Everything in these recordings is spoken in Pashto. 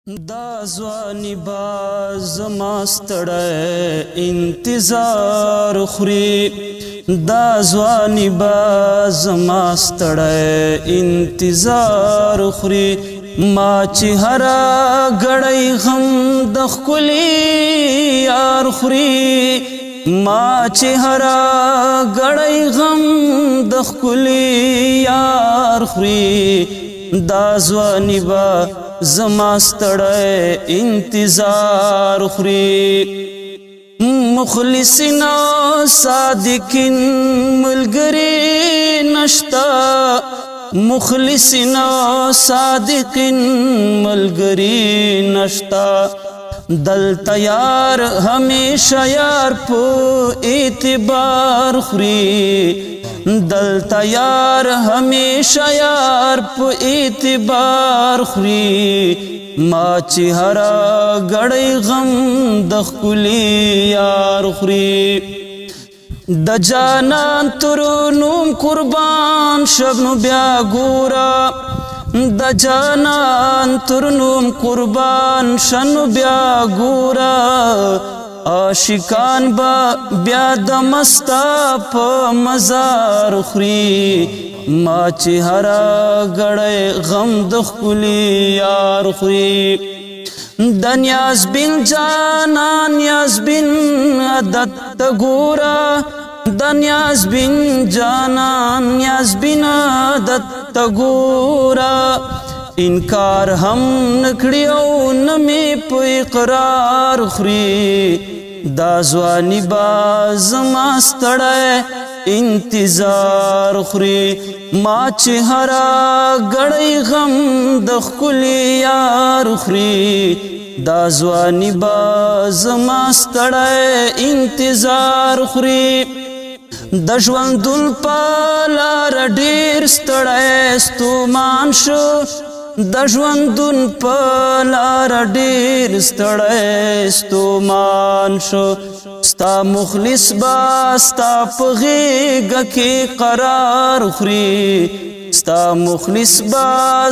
دا ځواني با زما ستړی انتظار خوري دا ځواني با زما ستړی انتظار خوري ما چې هره ګړۍ غم د ښکلي یار خوري ما چې هره ګړۍ غم د ښکلي یار خوري دا ځواني با زما ستړی انتظار خوري مخلصین صادقین ملګری نشتا مخلصین صادقین ملګری نشتا دلته یار همیشه یار په اعتبار خوري دلته یار همیشه یار په اعتبار خوري ما چې هره ګړۍ غم د ښکلي یار خوري د جانان تر نوم قربان شب نو بیا ګوره د جانان تر نوم قربان شنو بیا ګوره عاشقان با بیا د مستا په مزار خوري ما چې هره ګړۍ غم د ښکلي یار خوري د نیاز بن جانان نیاز بن عادت ته ګوره د نیاز بن جانان نیاز بن عادت ته ګوره انکار هم نکړي او نه مې په اقرار خوري دا ځواني با زما ستړی انتظار خوري ما چې هره ګړۍ غم د ښکلي یار خوري دا ځواني با زما ستړی انتظار خوري د ژوندون په لاره ډېر ستړی ستومان شو د ژوندون په لاره ډېر ستړی ستومان شو ستا مخلص با ستا په غېږه کې قرار خوري ستا مخلص با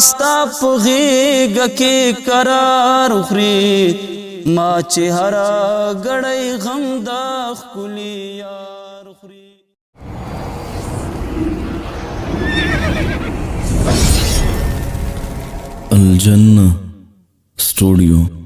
ستا په غېږه کې قرار خوري ما چې هره ګړۍ غم د ښکلي یار خوري الجنة ستوديو